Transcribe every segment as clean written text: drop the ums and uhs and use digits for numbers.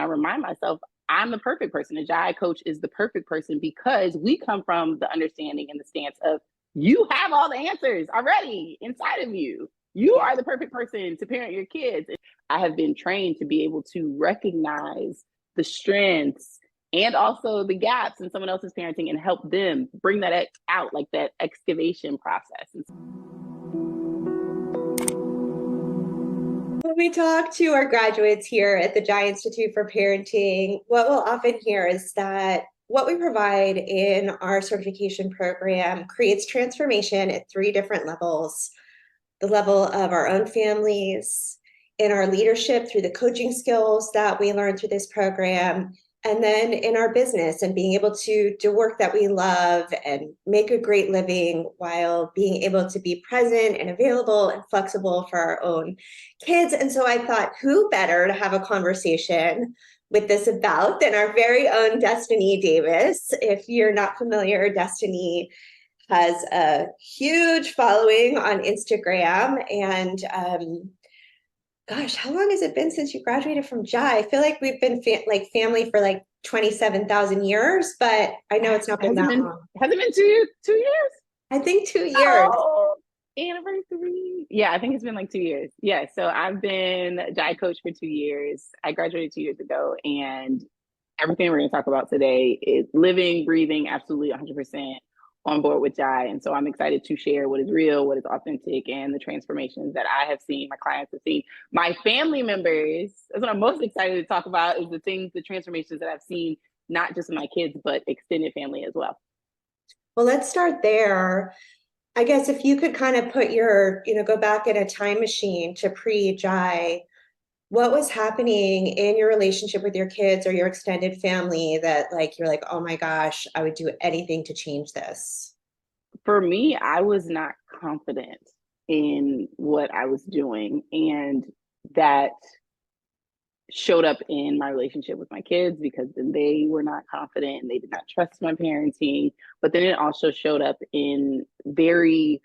I remind myself I'm the perfect person. A Jai coach is the perfect person because we come from the understanding and the stance of you have all the answers already inside of you. You are the perfect person to parent your kids. I have been trained to be able to recognize the strengths and also the gaps in someone else's parenting and help them bring that out, like that excavation process. When we talk to our graduates here at the Jai Institute for Parenting, what we'll often hear is that what we provide in our certification program creates transformation at three different levels: the level of our own families, in our leadership through the coaching skills that we learn through this program, and then in our business and being able to do work that we love and make a great living while being able to be present and available and flexible for our own kids. And so I thought, who better to have a conversation with this about than our very own Destini Davis. If you're not familiar, Destini has a huge following on Instagram. And gosh, how long has it been since you graduated from Jai? I feel like we've been family for like 27,000 years, but I know it's not been that long. Has it been 2 years? I think 2 years. Oh, anniversary. Yeah, I think it's been like 2 years. Yeah, so I've been Jai coach for 2 years. I graduated 2 years ago, and everything we're going to talk about today is living, breathing, absolutely 100% on board with Jai. And so I'm excited to share what is real, what is authentic, and the transformations that I have seen, my clients have seen, my family members. That's what I'm most excited to talk about, is the transformations that I've seen, not just in my kids, but extended family as well. Well, let's start there. I guess if you could kind of put go back in a time machine to pre-Jai, what was happening in your relationship with your kids or your extended family that you're like, oh my gosh, I would do anything to change this? For me, I was not confident in what I was doing, and that showed up in my relationship with my kids because then they were not confident and they did not trust my parenting. But then it also showed up in very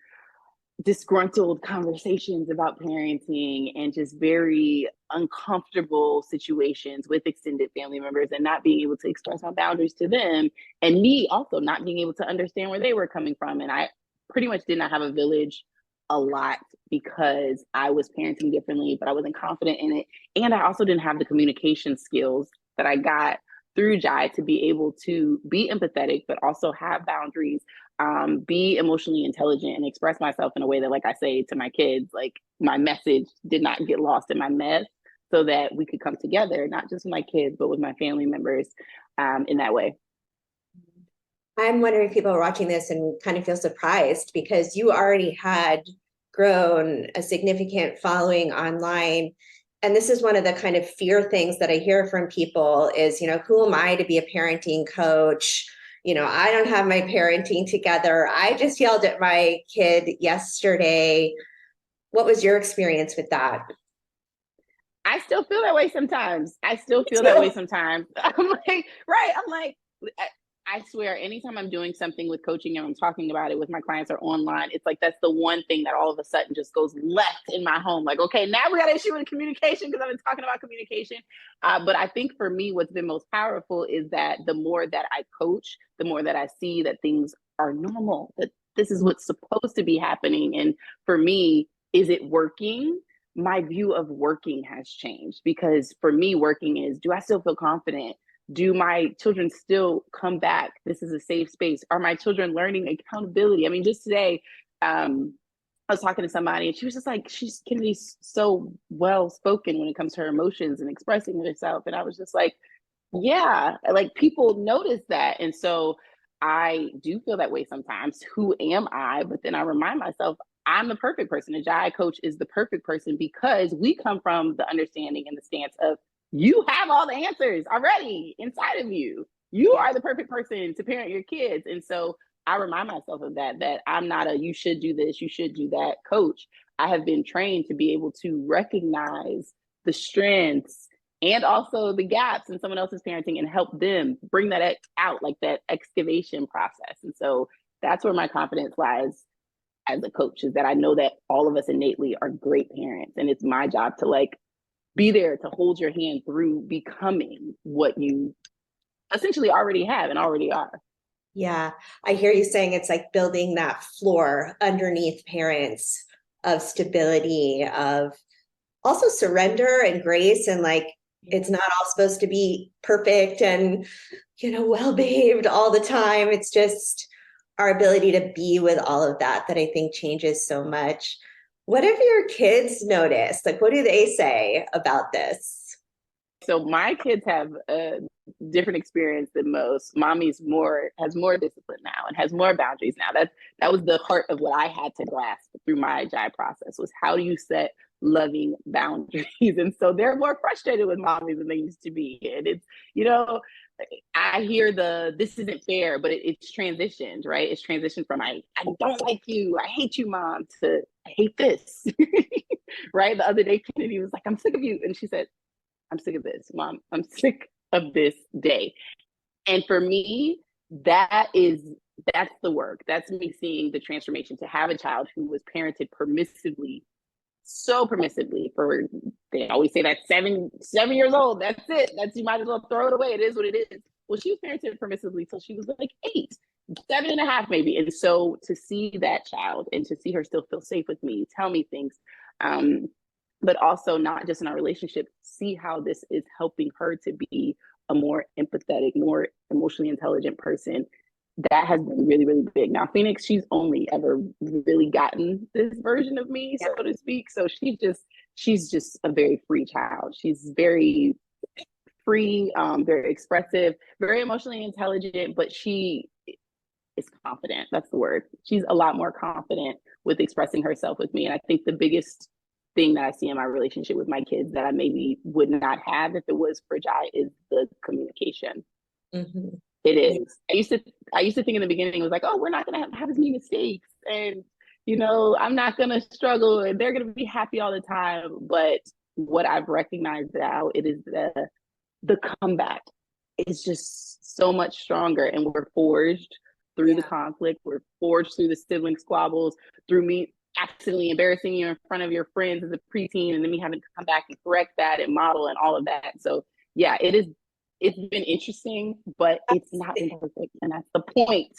disgruntled conversations about parenting and just very uncomfortable situations with extended family members, and not being able to express my boundaries to them, and me also not being able to understand where they were coming from. And I pretty much did not have a village a lot because I was parenting differently, but I wasn't confident in it. And I also didn't have the communication skills that I got through Jai to be able to be empathetic, but also have boundaries, be emotionally intelligent, and express myself in a way that, like I say to my kids, like my message did not get lost in my mess, so that we could come together, not just with my kids, but with my family members in that way. I'm wondering if people are watching this and kind of feel surprised because you already had grown a significant following online. And this is one of the kind of fear things that I hear from people is, who am I to be a parenting coach? I don't have my parenting together. I just yelled at my kid yesterday. What was your experience with that? I still feel that way sometimes. I'm like, right. I'm like, I swear, anytime I'm doing something with coaching and I'm talking about it with my clients or online, it's like that's the one thing that all of a sudden just goes left in my home. Like, okay, now we got an issue with communication because I've been talking about communication. But I think for me, what's been most powerful is that the more that I coach, the more that I see that things are normal, that this is what's supposed to be happening. And for me, is it working? My view of working has changed, because for me, working is, do I still feel confident? Do my children still come back? This is a safe space. Are my children learning accountability? I mean, just today, I was talking to somebody and she was just like, Kennedy's so well spoken when it comes to her emotions and expressing herself. And I was just like, yeah, like people notice that. And so I do feel that way sometimes. Who am I? But then I remind myself, I'm the perfect person. A Jai coach is the perfect person because we come from the understanding and the stance of you have all the answers already inside of you. You are the perfect person to parent your kids. And so I remind myself of that I'm not a you should do this, you should do that coach. I have been trained to be able to recognize the strengths and also the gaps in someone else's parenting and help them bring that out, like that excavation process. And so that's where my confidence lies as a coach, is that I know that all of us innately are great parents, and it's my job to be there to hold your hand through becoming what you essentially already have and already are. Yeah, I hear you saying it's like building that floor underneath parents of stability, of also surrender and grace. And like, it's not all supposed to be perfect and, well behaved all the time. It's just our ability to be with all of that that I think changes so much. What have your kids noticed? Like, what do they say about this? So my kids have a different experience than most. Mommy's has more discipline now and has more boundaries now. That was the heart of what I had to grasp through my GI process, was how do you set loving boundaries? And so they're more frustrated with mommy than they used to be. And it's, I hear this isn't fair, but it's transitioned, right? It's transitioned from I don't like you, I hate you, mom, to I hate this. Right? The other day Kennedy was like, I'm sick of you. And she said, I'm sick of this, mom. I'm sick of this day. And for me, that's the work. That's me seeing the transformation to have a child who was parented permissively, so permissively they always say that 7 years old, that's it. You might as well throw it away. It is what it is. Well, she was parented permissively till she was like 8, 7.5 maybe. And so to see that child and to see her still feel safe with me, tell me things, but also not just in our relationship, see how this is helping her to be a more empathetic, more emotionally intelligent person. That has been really, really big. Now, Phoenix, she's only ever really gotten this version of me, so to speak. So she's just a very free child. She's very free, very expressive, very emotionally intelligent, but she is confident. That's the word. She's a lot more confident with expressing herself with me. And I think the biggest thing that I see in my relationship with my kids that I maybe would not have if it was for Jai is the communication. Mm-hmm. It is. I used to think in the beginning, it was like, oh, we're not going to have as many mistakes. And, I'm not going to struggle and they're going to be happy all the time. But what I've recognized now, it is the comeback is just so much stronger. And we're forged through the conflict. We're forged through the sibling squabbles, through me accidentally embarrassing you in front of your friends as a preteen, and then me having to come back and correct that and model and all of that. So yeah, it's been interesting, but it's not been perfect. And that's the point.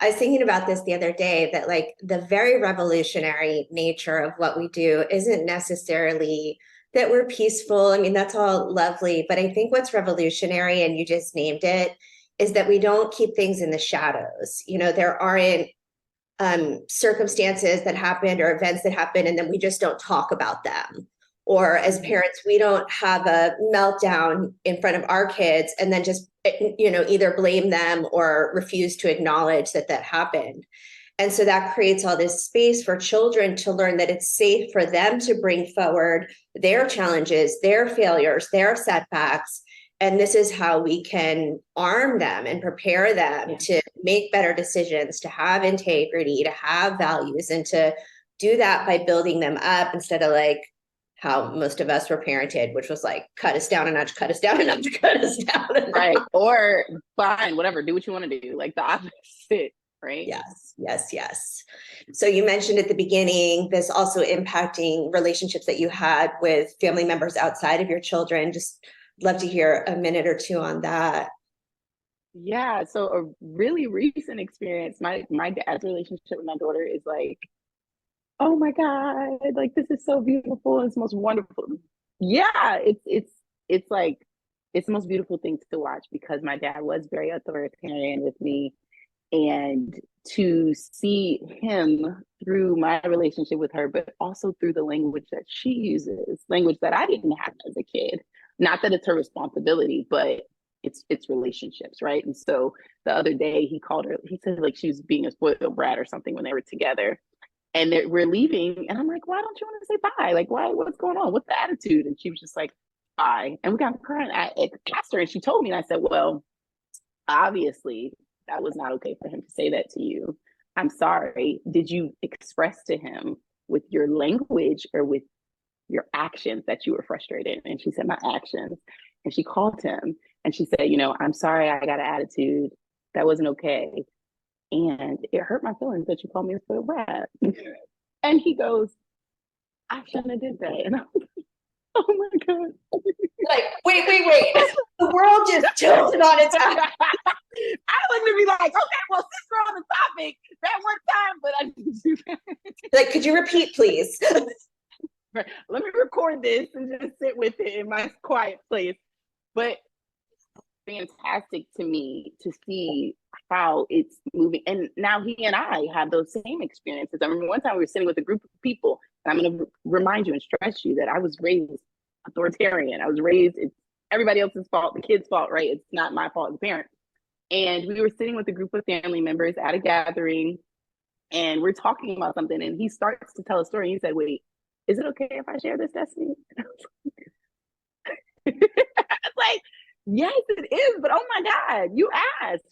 I was thinking about this the other day, that like the very revolutionary nature of what we do isn't necessarily that we're peaceful. I mean, that's all lovely, but I think what's revolutionary, and you just named it, is that we don't keep things in the shadows. There aren't circumstances that happened or events that happen, and then we just don't talk about them. Or as parents, we don't have a meltdown in front of our kids and then just, either blame them or refuse to acknowledge that happened. And so that creates all this space for children to learn that it's safe for them to bring forward their challenges, their failures, their setbacks. And this is how we can arm them and prepare them to make better decisions, to have integrity, to have values, and to do that by building them up instead of like how most of us were parented, which was like, cut us down a notch, cut us down a notch, cut us down a notch. Right. Or fine, whatever, do what you want to do. Like the opposite, right? Yes. So you mentioned at the beginning, this also impacting relationships that you had with family members outside of your children. Just love to hear a minute or two on that. Yeah. So a really recent experience, my dad's relationship with my daughter is like, oh my God, like this is so beautiful. It's the most wonderful. Yeah, it's like it's the most beautiful thing to watch, because my dad was very authoritarian with me. And to see him through my relationship with her, but also through the language that she uses, language that I didn't have as a kid. Not that it's her responsibility, but it's relationships, right? And so the other day he called her, he said like she was being a spoiled brat or something when they were together. And we're leaving, and I'm like, why don't you want to say bye? Like, what's going on? What's the attitude? And she was just like, bye. And we got crying. I asked her, and she told me, and I said, well, obviously that was not okay for him to say that to you. I'm sorry. Did you express to him with your language or with your actions that you were frustrated? And she said, my actions. And she called him and she said, I'm sorry, I got an attitude. That wasn't okay. And it hurt my feelings that you called me a spoiled brat. And he goes, I shouldn't have did that. And Oh my God. Like, wait. The world just tilted on its eye. I was gonna be like, okay, well, since we're on the topic, that one time, but I didn't do that. Like, could you repeat, please? Let me record this and just sit with it in my quiet place. But fantastic to me to see how it's moving. And now he and I have those same experiences. I remember one time we were sitting with a group of people, and I'm going to remind you and stress you that I was raised authoritarian. I was raised, it's everybody else's fault, the kid's fault, right? It's not my fault as a parent. And we were sitting with a group of family members at a gathering, and we're talking about something, and he starts to tell a story. And he said, wait, is it okay if I share this, Destiny? It's like, yes, it is. But oh my God, you asked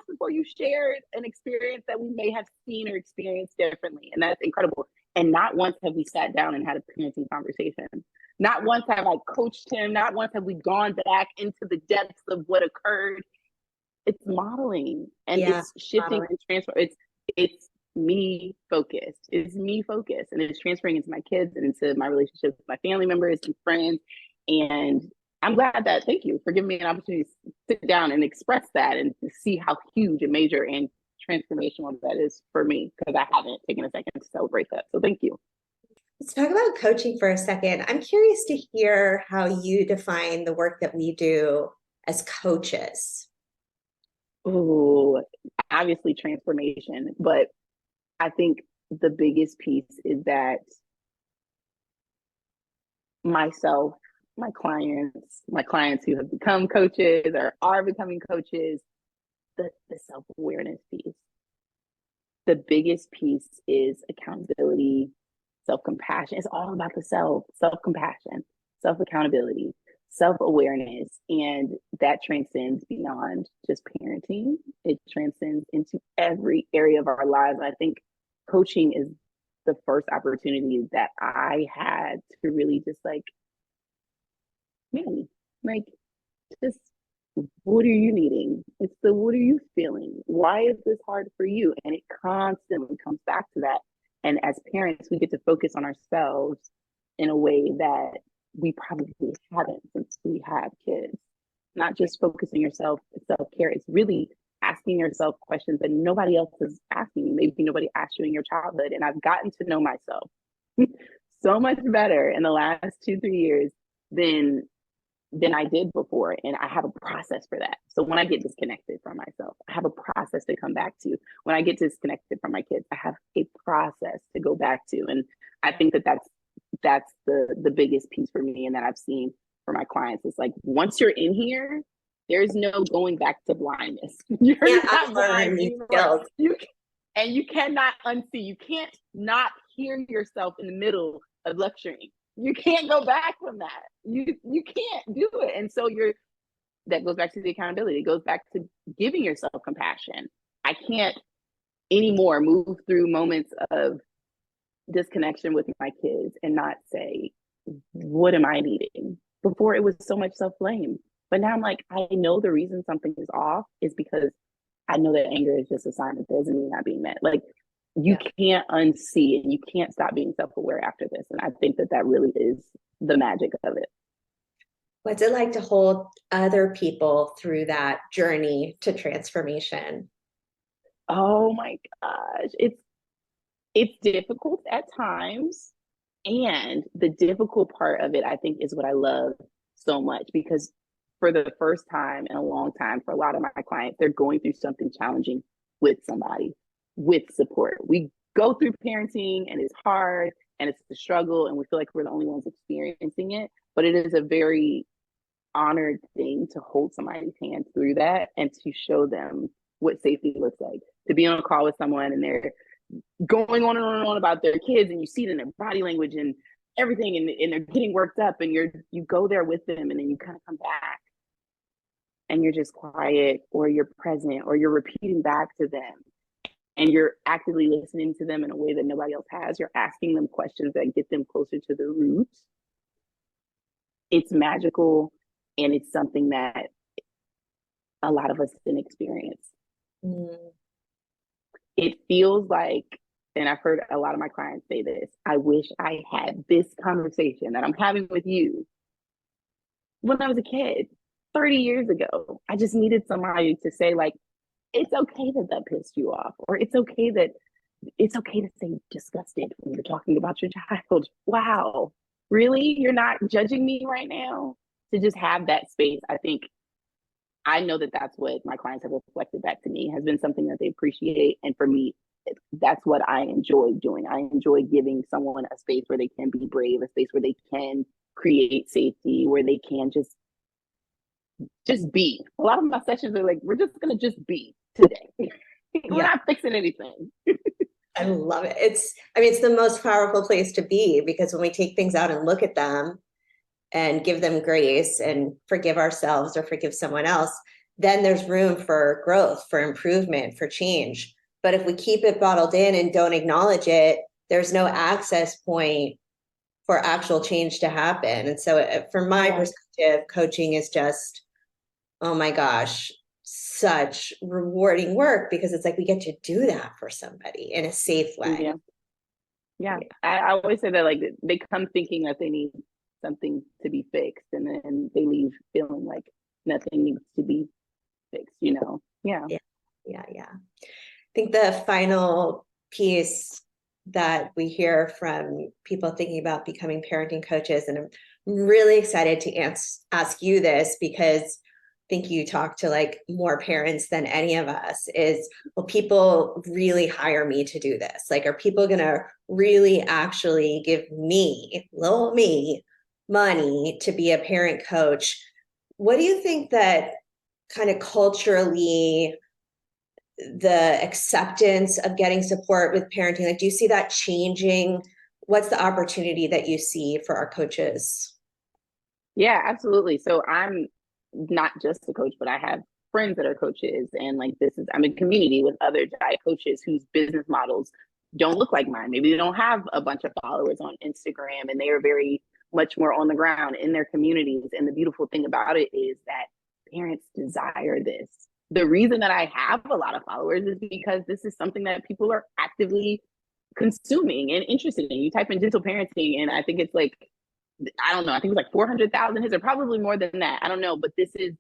before you shared an experience that we may have seen or experienced differently. And that's incredible. And not once have we sat down and had a parenting conversation. Not once have I coached him. Not once have we gone back into the depths of what occurred. It's modeling and it's shifting and transfer. It's me focused. It's me focused. And it's transferring into my kids and into my relationships with my family members and friends. And I'm glad that, thank you for giving me an opportunity to sit down and express that and to see how huge and major and transformational that is for me, because I haven't taken a second to celebrate that. So thank you. Let's talk about coaching for a second. I'm curious to hear how you define the work that we do as coaches. Oh, obviously transformation, but I think the biggest piece is that myself, my clients who have become coaches or are becoming coaches, the self-awareness piece. The biggest piece is accountability, self-compassion. It's all about the self-compassion, self-accountability, self-awareness. And that transcends beyond just parenting. It transcends into every area of our lives. And I think coaching is the first opportunity that I had to really just like, just what are you needing? It's the what are you feeling? Why is this hard for you? And it constantly comes back to that. And as parents, we get to focus on ourselves in a way that we probably haven't since we have kids. Not just focusing yourself self-care, it's really asking yourself questions that nobody else is asking you. Maybe nobody asked you in your childhood. And I've gotten to know myself so much better in the last 2-3 years than I did before. And I have a process for that. So when I get disconnected from myself, I have a process to come back to. When I get disconnected from my kids, I have a process to go back to. And I think that that's the biggest piece for me and that I've seen for my clients. It's like, once you're in here, there's no going back to blindness. You're not blind anymore. You cannot unsee. You can't not hear yourself in the middle of lecturing. You can't go back from that. You can't do it. And so that goes back to the accountability. It goes back to giving yourself compassion. I can't anymore move through moments of disconnection with my kids and not say, what am I needing? Before it was so much self-blame. But now I'm like, I know the reason something is off is because I know that anger is just a sign that there's a need not being met. Like, you can't unsee and you can't stop being self-aware after this. And I think that really is the magic of it. What's it like to hold other people through that journey to transformation? Oh my gosh. It's difficult at times. And the difficult part of it, I think, is what I love so much, because for the first time in a long time, for a lot of my clients, they're going through something challenging with somebody, with support. We go through parenting and it's hard and it's a struggle and we feel like we're the only ones experiencing it. But it is a very honored thing to hold somebody's hand through that and to show them what safety looks like. To be on a call with someone and they're going on and on and on about their kids and you see it in their body language and everything and they're getting worked up and you go there with them and then you kind of come back and you're just quiet or you're present or you're repeating back to them and you're actively listening to them in a way that nobody else has. You're asking them questions that get them closer to the roots. It's magical and it's something that a lot of us didn't experience. It feels like and I've heard a lot of my clients say this, I wish I had this conversation that I'm having with you when I was a kid 30 years ago. I just needed somebody to say, like, it's okay that that pissed you off, or it's okay to say disgusted when you're talking about your child. Wow, really? You're not judging me right now? To just have that space, I think, I know that that's what my clients have reflected back to me, has been something that they appreciate. And for me, that's what I enjoy doing. I enjoy giving someone a space where they can be brave, a space where they can create safety, where they can just be. A lot of my sessions are like, we're just gonna just be today. We're not fixing anything. I love it. It's the most powerful place to be, because when we take things out and look at them and give them grace and forgive ourselves or forgive someone else, then there's room for growth, for improvement, for change. But if we keep it bottled in and don't acknowledge it, there's no access point for actual change to happen. And so from my perspective, coaching is just, oh my gosh, such rewarding work, because it's like we get to do that for somebody in a safe way. Yeah. I always say that, like, they come thinking that they need something to be fixed, and then they leave feeling like nothing needs to be fixed, you know? Yeah. I think the final piece that we hear from people thinking about becoming parenting coaches, and I'm really excited to ask you this, because I think you talk to like more parents than any of us, is, will people really hire me to do this? Like, are people going to really actually give me, little me, money to be a parent coach? What do you think that kind of culturally, the acceptance of getting support with parenting, like, do you see that changing? What's the opportunity that you see for our coaches? Yeah, absolutely. So I'm not just a coach, but I have friends that are coaches, and like, I'm in community with other GI coaches whose business models don't look like mine. Maybe they don't have a bunch of followers on Instagram, and they are very much more on the ground in their communities. And the beautiful thing about it is that parents desire this. The reason that I have a lot of followers is because this is something that people are actively consuming and interested in. You type in gentle parenting, and I think it's like, I don't know, I think it's like 400,000 hits, or probably more than that. I don't know, but this is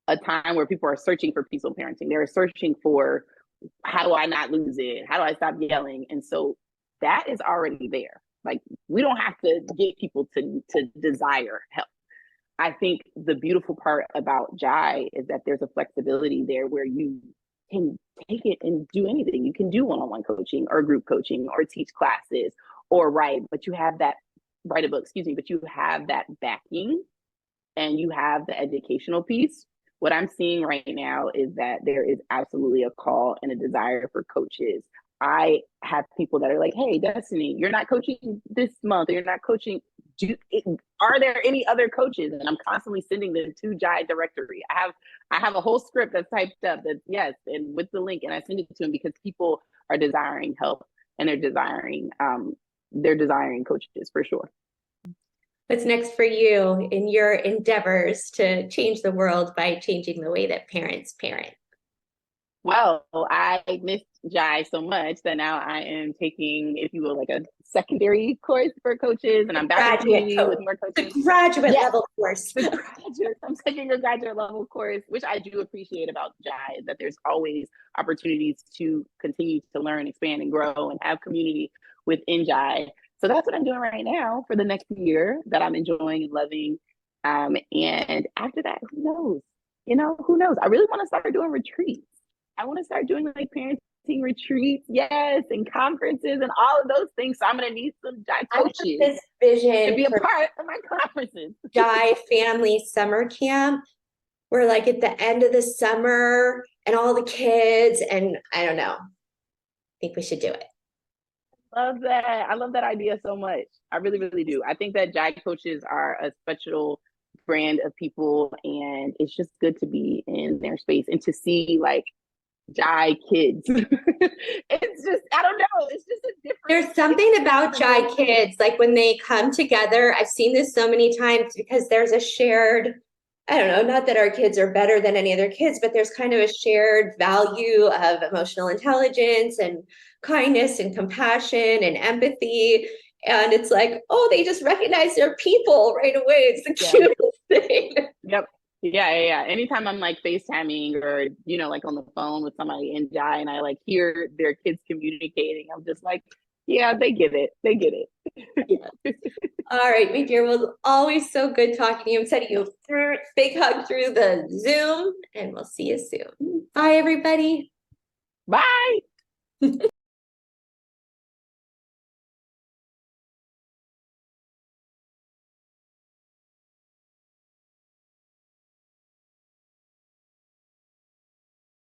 a time where people are searching for peaceful parenting. They're searching for, how do I not lose it? How do I stop yelling? And so that is already there. Like, we don't have to get people to desire help. I think the beautiful part about Jai is that there's a flexibility there where you can take it and do anything. You can do one-on-one coaching or group coaching or teach classes or write, but you have that, write a book, but you have that backing and you have the educational piece. What I'm seeing right now is that there is absolutely a call and a desire for coaches. I have people that are like, hey, Destini, you're not coaching this month, or you're not coaching. Are there any other coaches? And I'm constantly sending them to Jai directory. I have a whole script that's typed up that's yes, and with the link, and I send it to them because people are desiring help, and they're desiring coaches for sure. What's next for you in your endeavors to change the world by changing the way that parents parent? Well, I missed Jai so much that now I am taking, if you will, like a secondary course for coaches, and I'm back in community with more coaches. The graduate level course. I'm taking a graduate level course, which I do appreciate about Jai, is that there's always opportunities to continue to learn, expand, and grow, and have community within Jai. So that's what I'm doing right now for the next year, that I'm enjoying and loving. And after that, who knows? Who knows? I really want to start doing retreats. I want to start doing like parenting retreats, yes, and conferences and all of those things. So I'm going to need some Jai coaches this vision to be a part of my conferences. Jai family summer camp, where like at the end of the summer and all the kids, and I don't know. I think we should do it. Love that. I love that idea so much. I really, really do. I think that Jai coaches are a special brand of people, and it's just good to be in their space and to see like Jai kids. It's just, I don't know, it's just a different. There's something about Jai kids, like when they come together, I've seen this so many times, because there's a shared I don't know, not that our kids are better than any other kids, but there's kind of a shared value of emotional intelligence and kindness and compassion and empathy. And it's like, oh, they just recognize their people right away. It's the Yeah. cutest thing. Yep. Yeah. Anytime I'm like FaceTiming or, like on the phone with somebody in Jai and I like hear their kids communicating, I'm just like, yeah, they get it. They get it. All right, my dear. Well, always so good talking to you. I'm sending you a big hug through the Zoom, and we'll see you soon. Bye, everybody. Bye.